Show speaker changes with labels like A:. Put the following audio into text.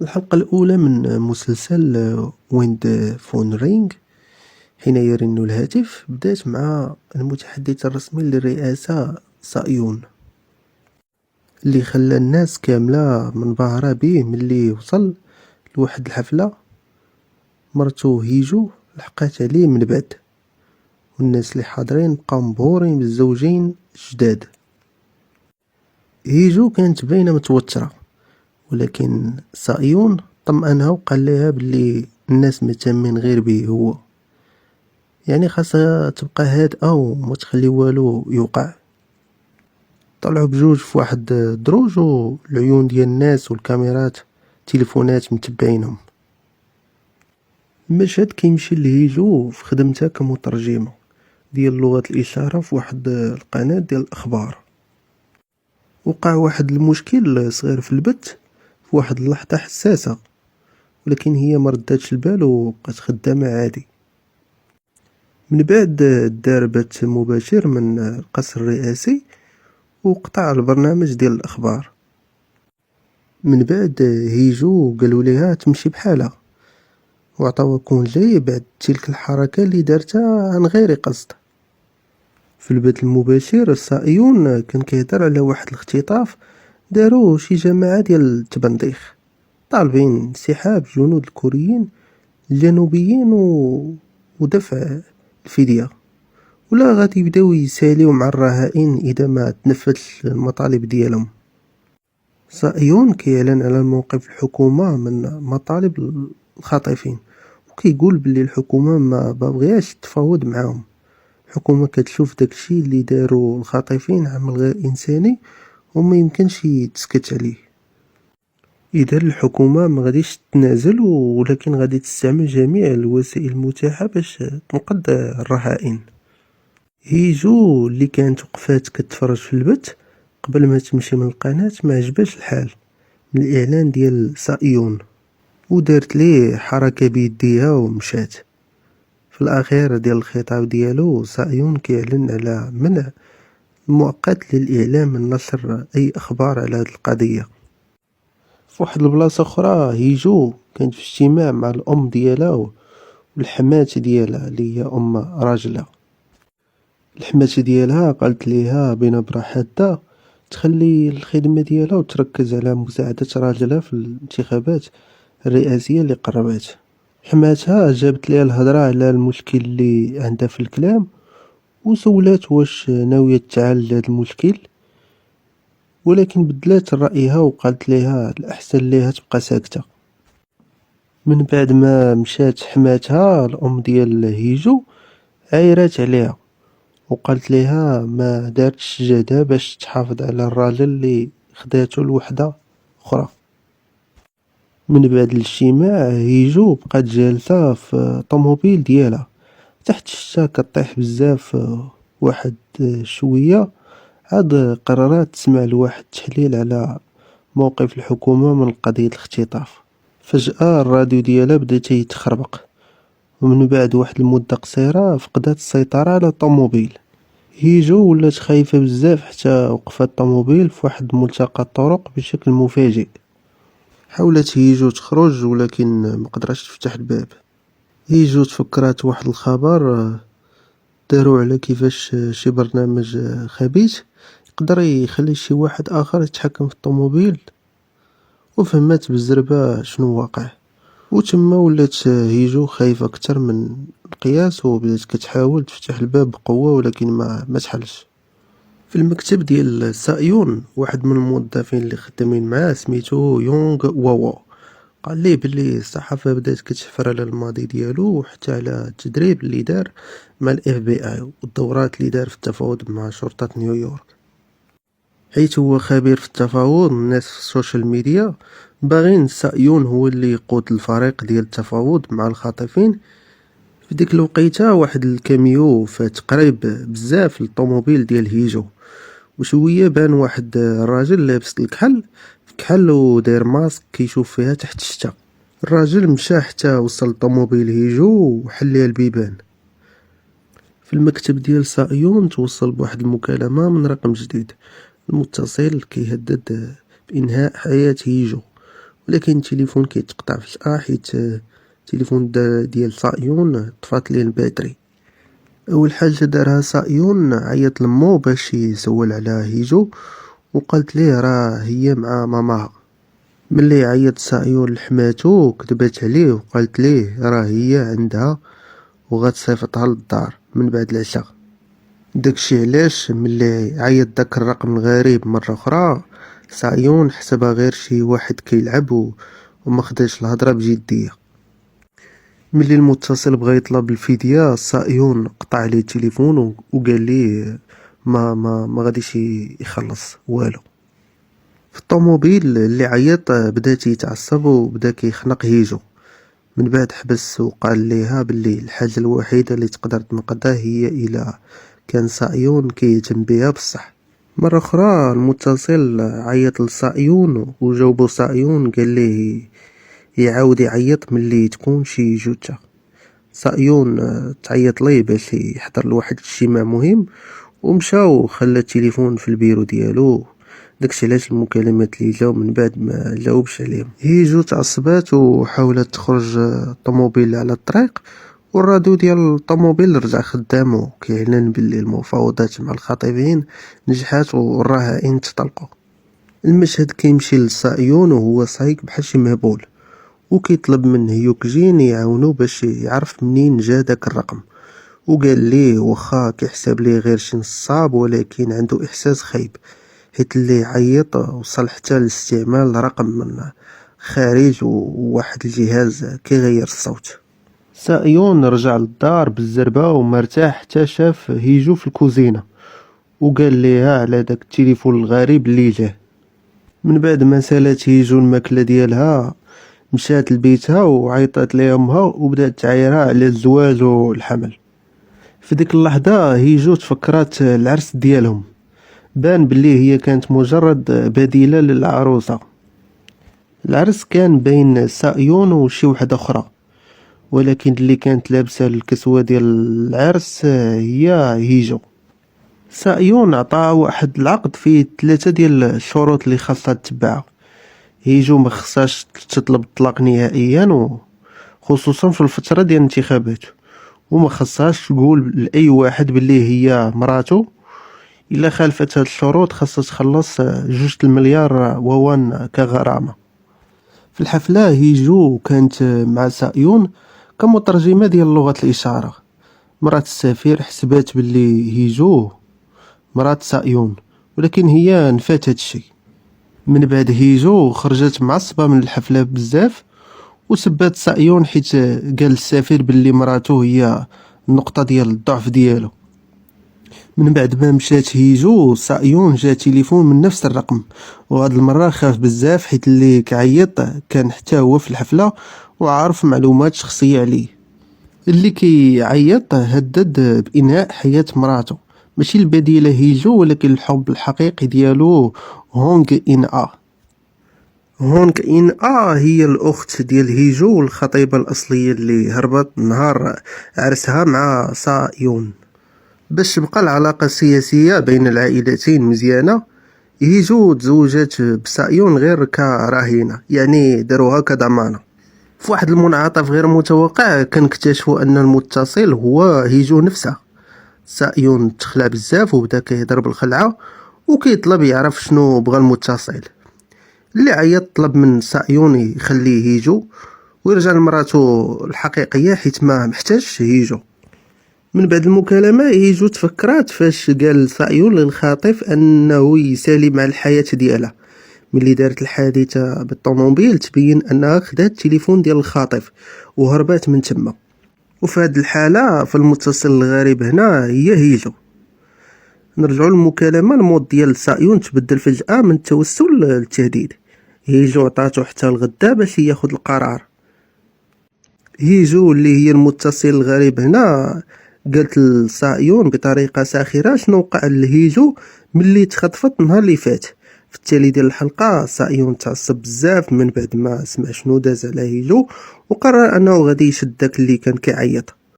A: الحلقة الأولى من مسلسل ويند فون رينغ. حين يرن الهاتف بدأت مع المتحدث الرسمي للرئاسة سايون، اللي خلى الناس كاملة منبهرة به. ملي وصل لواحد الحفلة مرتو هيجو لحقات عليه من بعد، والناس اللي حاضرين بقاو مبهورين بالزوجين الجداد. هيجو كانت باينة متوترة، ولكن سايون طمأنها وقال لها بلي الناس مهتمين غير به هو، يعني خاصها تبقى هادئة وما تخلي والو يوقع. طلعوا بجوج في واحد دروج، والعيون ديال الناس والكاميرات تليفونات متبعينهم. المشهد كيمشي لهيجو في خدمتها كمترجمة ديال لغة الإشارة في واحد القناة ديال الأخبار. وقع واحد المشكل صغير في البث في واحد اللحظة حساسة، ولكن هي ما رداتش البال وبقات خدامة عادي. من بعد دار بث مباشر من القصر الرئاسي وقطع البرنامج ديال الأخبار. من بعد هيجو قالوا ليها تمشي بحالها، وعطاوها كونجي بعد تلك الحركة اللي دارتها عن غير قصد. في البث المباشر سايون كان كيهضر على واحد الاختطاف داروا شي جماعة ديال التبنطيخ طالبين انسحاب جنود الكوريين الجنوبيين ودفع الفدية، ولا غادي يبداو يساليو مع الرهائن اذا ما تنفذش المطالب ديالهم. سايون كيعلن على موقف الحكومة من مطالب الخاطفين، وكيقول بلي الحكومة ما بغياش تفاوض معاهم. الحكومة كتشوف داكشي اللي داروا الخاطفين عمل غير انساني وما يمكنش يتسكت عليه. اذا الحكومة ما غاديش تتنازل، ولكن غادي تستعمل جميع الوسائل المتاحة باش تنقذ الرهائن. هيجو اللي كانت وقفات كتفرج في البث قبل ما تمشي من القناة ما عجباش الحال من الاعلان ديال سايون، ودارت ليه حركة بيديها ومشات. في الاخير ديال الخطاب ديالو سايون كيعلن على منع مؤقت للاعلام من نشر اي اخبار على هذه القضية. في واحد البلاصة اخرى هيجو كانت في اجتماع مع الام ديالها والحمات ديالها اللي هي ام راجلها. الحمات ديالها قالت ليها بنبرة حادة تخلي الخدمة ديالها وتركز على مساعدة راجلها في الانتخابات الرئاسية اللي قربت. حماتها جابت ليها الهضرة على المشكل اللي عندها في الكلام، وسولات واش ناوية تعالج هذا المشكل، ولكن بدلات رأيها وقالت ليها الأحسن ليها تبقى ساكتة. من بعد ما مشات حماتها الأم ديال هيجو عايرات عليها وقالت ليها ما دارتش جهدها باش تحافظ على الراجل اللي خداتو لوحدة أخرى. من بعد الاجتماع هيجو بقات جالسة في الطوموبيل ديالها تحت الشتا كطيح بزاف. واحد شوية عاد قررت تسمع لواحد التحليل على موقف الحكومة من قضية الاختطاف. فجأة الراديو ديالها بدا يتخربق، ومن بعد واحد المدة قصيرة فقدت السيطرة على الطوموبيل. هيجو ولات خايفة بزاف حتى وقفت الطوموبيل في واحد ملتقى الطرق بشكل مفاجئ. حاولت هيجو تخرج ولكن ما قدرتش تفتح الباب. هيجو تفكرات واحد الخبر داروا على كيفاش شي برنامج خبيث يقدر يخلي شي واحد اخر يتحكم في الطوموبيل، وفهمت بالزربة شنو واقع. وتما ولات هيجو خايفة اكثر من القياس، وبدات كتحاول تفتح الباب بقوة ولكن ما تحلش. في المكتب ديال سايون واحد من الموظفين اللي خدامين معاه سميتو يونغ واوا قال ليه بلي الصحافة بدات كتحفر على الماضي ديالو وحتى على التدريب اللي دار مع الاف بي اي والدورات اللي دار في التفاوض مع شرطة نيويورك. حيث هو خبير في التفاوض، الناس في السوشيال ميديا باغين سايون هو اللي يقود الفريق ديال التفاوض مع الخاطفين. في ديك الوقيته واحد الكاميو فات قريب بزاف للطوموبيل ديال هيجو، وشويه بان واحد الراجل لابس الكحل وداير ماسك كيشوف فيها تحت الشتا. الراجل مشى حتى وصل طوموبيل هيجو وحل ليها البيبان. في المكتب ديال سايون توصل بواحد المكالمة من رقم جديد، المتصل كيهدد بإنهاء حياة هيجو ولكن التليفون كيتقطع فجأة حيت التليفون ديال سايون طفات ليه الباتري. اول حاجه دارها سايون عيط لمو باش يسول على هيجو وقالت ليه راه هي مع ماماها. ملي عيط سايون لحماتو كذبات عليه وقالت ليه راه هي عندها وغتصيفطها للدار من بعد العشاء. داكشي علاش ملي عيط داك الرقم الغريب مره اخرى سايون حسبها غير شي واحد كيلعب وما خداش الهضره بجديه. ملي المتصل بغى يطلب الفدية سايون قطع عليه التليفون وقال ليه ما غاديش يخلص والو. في الطوموبيل اللي عيط بدا يتعصب وبدا كيخنق هيجو. من بعد حبس وقال ليها باللي الحاجه الوحيده اللي تقدر تنقذها هي الا كان سايون كيهتم بها بصح. مره اخرى المتصل عيط لسايون وجاوبو سايون قال ليه يعاود يعيط ملي تكون شي جوجة. سايون تعيط ليه باش يحضر لواحد الاجتماع مهم ومشى وخلى التليفون في البيرو ديالو. داكشي علاش المكالمات اللي جاو من بعد ما جاوبش عليهم. هيجو تعصبات وحاولت تخرج الطوموبيل على الطريق والراديو ديال الطوموبيل رجع خدام وكيعلن باللي المفاوضات مع الخطيبين نجحات والرهائن تطلقوا. المشهد كيمشي لسايون وهو صايق بحال شي مهبول وكيطلب من هيوكجين يعاونو باش يعرف منين جا داك الرقم. وقال ليه وخا كيحسب ليه غير شي نصاب ولكن عنده احساس خايب حيت اللي عيط وصل حتى لاستعمال رقم من خارج وواحد الجهاز كيغير الصوت. سايون رجع للدار بالزربه ومرتاح حتى شاف هيجو في الكوزينه وقال ليها على داك التليفون الغريب اللي جاه. من بعد ما سالات هيجو الماكله ديالها مشات لبيتها وعيطات ليها امها وبدات تعايرها على الزواج والحمل. في ديك اللحظه هيجو تفكرات العرس ديالهم. بان باللي هي كانت مجرد بديله للعروسه. العرس كان بين سايون وشي وحده اخرى ولكن اللي كانت لابسه الكسوه ديال العرس هي هيجو. سايون عطاها واحد العقد فيه 3 ديال الشروط اللي خاصها تتبعها. هيجو ما خصهاش تطلب الطلاق نهائيا وخصوصا في الفتره ديال الانتخابات وما خصهاش تقول لاي واحد باللي هي مراته. الا خالفت هاد الشروط خاصها تخلص 2 المليار ووان كغرامه. في الحفله هيجو كانت مع سايون كمترجمه ديال لغه الاشاره. مرات السفير حسبات باللي هيجو مرات سايون ولكن هي نفات هاد الشيء. من بعد هيجو خرجت معصبه من الحفله بزاف وسبات سايون حيت قال السفير باللي مراته هي النقطه ديال الضعف ديالو. من بعد ما مشات هيجو سايون جا تليفون من نفس الرقم وهاد المره خاف بزاف حيت اللي كعيط كان حتى هو في الحفله وعارف معلومات شخصيه عليه. اللي كيعيط هدد بانهاء حياه مراته ماشي البديله هيجو ولكن الحب الحقيقي ديالو هونغ ان هونغ ان هي الاخت ديال هيجو والخطيبه الاصليه اللي هربت نهار عرسها مع سايون. باش تبقى العلاقه السياسيه بين العائلتين مزيانه هيجو تزوجات بسايون غير كراهينه يعني داروها كضمانه. في واحد المنعطف غير متوقع كنكتشفوا ان المتصل هو هيجو نفسها. سايون تخلع بزاف وبدا كيهضر بالخلعه وكيطلب يعرف شنو بغى المتصل. اللي عيط طلب من سايون يخليه هيجو ويرجع لمراته الحقيقيه حيت ما محتاجش هيجو. من بعد المكالمه هيجو تفكرات فاش قال سايون للخاطف انه يسالي مع الحياه ديالها. ملي دارت الحادثه بالطوموبيل تبين انها خدات التليفون ديال الخاطف وهربات من تما. وفي هذه الحاله فالمتصل الغريب هنا هي هيجو. نرجعوا للمكالمه المود ديال سايون تبدل فجاه من التوسل للتهديد. هيجو عطاتو حتى الغدا باش ياخذ القرار. هيجو اللي هي المتصل الغريب هنا قالت لسايون بطريقه ساخره شنو وقع لهيجو ملي تخطفت النهار اللي فات. في التالي ديال الحلقه سايون تعصب بزاف من بعد ما سمع شنو داز على هيجو وقرر انه غادي يشد داك اللي كان كيعيط.